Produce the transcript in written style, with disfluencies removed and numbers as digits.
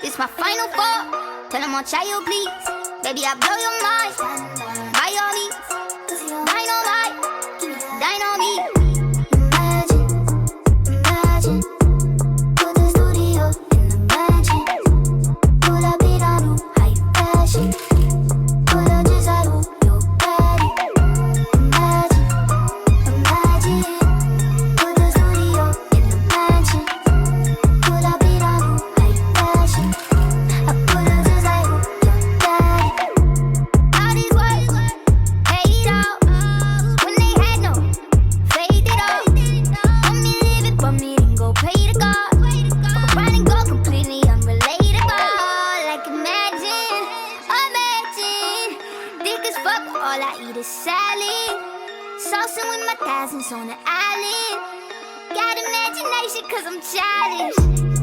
It's my final fall. Tell him I'll try you, please. Baby, I blow your mind. By all means, dynamite, dynamite. Imagine, imagine. Put the studio in the mansion. Pull up it on you, high fashion. Put a desire, your body. Imagine, imagine. Put the studio in the mansion. Pull up it on you, high fashion. I put a desire, your body. All these words, paid out. When they had no faith at all. Want me live it, but me didn't go pray to God. Fuck around and go completely unrelatable. Like imagine, imagine. Thick as fuck, all I eat is salad. Saucing with my thousands on the island. Got imagination cause I'm childish.